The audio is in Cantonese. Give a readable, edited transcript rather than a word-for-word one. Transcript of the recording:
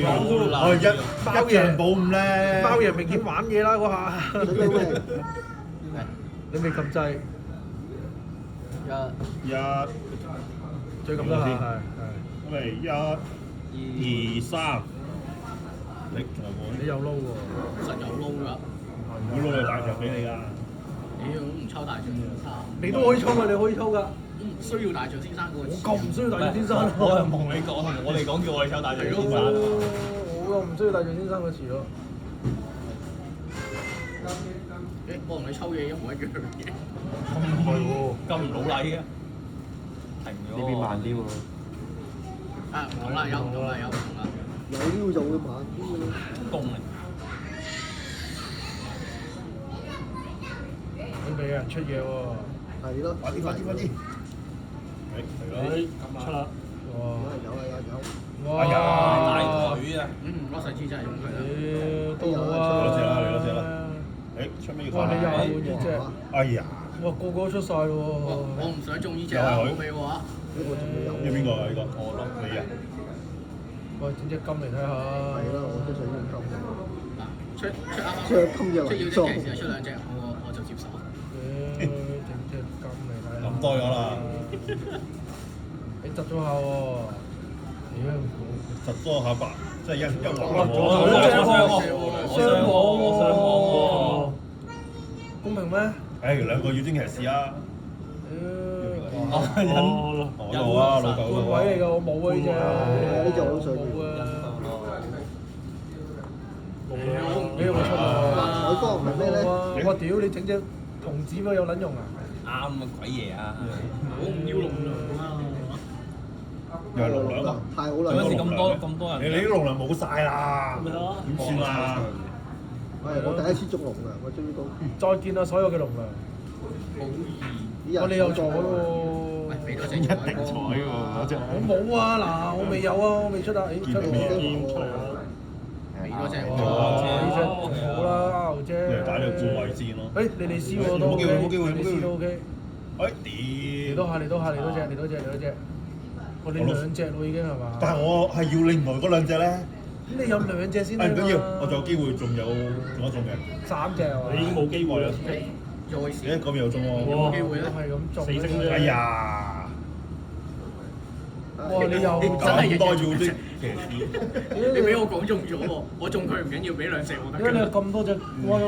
我一仗保五咧，包爺明顯玩嘢啦嗰下，你未撳掣，一再撳多下係。咁咪一、二、三，你仲有冇？你有撈喎，實有撈㗎，我撈你大場俾你㗎。你都唔抽大象先生，你都可以抽㗎，你可以抽㗎。唔需要大象先生嗰個我夠唔需要大象先生我係同你講，同我哋講叫我哋抽大象先生。我又唔需要大象先生個詞咯。我同你抽嘢一模一樣嘅。咁唔係喎，咁唔老禮嘅，停咗。呢邊慢啲喎。啊，唔同啦，有唔同啦，有唔同啦。有料就會慢啲㗎啦。功力。準備有人出嘢喎。係咯，快啲！係出啦！哇！有。哎呀大腿啊！我上次真係用佢啦。都好啊。攞隻啦！出咩要哇！快你又換呢隻？哎呀！哇！個個都出晒咯我唔想中呢隻啊，冇俾我啊！呢個仲未有。呢邊個啊？呢個我咯，你啊！喂，整隻金嚟睇下。係啦，我都想用金。嗱，出啱啱出金就出要裝。隻嘅時候出兩隻，我就接受。整隻金嚟睇下。諗多咗啦！你窒咗下喎。屌！實多下白，即係一哇！橫雙網喎，公平咩？誒兩個妖精騎士啊！我攞啊，老狗換位嚟㗎，我冇啊呢隻。呢隻我都想要。冇啊。你有冇出啊？海哥唔係咩咧？我屌你整隻童子咩有撚用啊？啱啊，鬼嘢啊！我唔要龍糧啊！又係龍糧啊！太好啦！嗰時咁多人，你啲龍糧冇晒啦，點算啊？我第一次中龍糧，我終於都。再見啊！所有嘅龍糧。好易，你有彩喎。喂，俾多隻一定彩喎嗰隻。我冇啊！嗱，我未有啊，我未出啊。誒，出到啊！俾多隻呢隻好啦，牛姐。你打咗固位先咯。誒，你哋試喎都 OK，冇機會你試都 OK。誒嚟屌！多隻，嚟多隻。我哋兩隻咯已經係嘛？但係我係要另外嗰兩隻咧。咁你有兩隻先誒唔緊要，我仲有機會，仲有一種嘅。三隻啊！你已經冇機會啦。再試，誒嗰邊有中喎。有機會咧。係咁中。哎呀！哇！你又真係咁多妖精騎士。你俾我講中咗喎，我中佢唔緊要，俾兩隻我得因為你有㗎。咁多隻，哇！有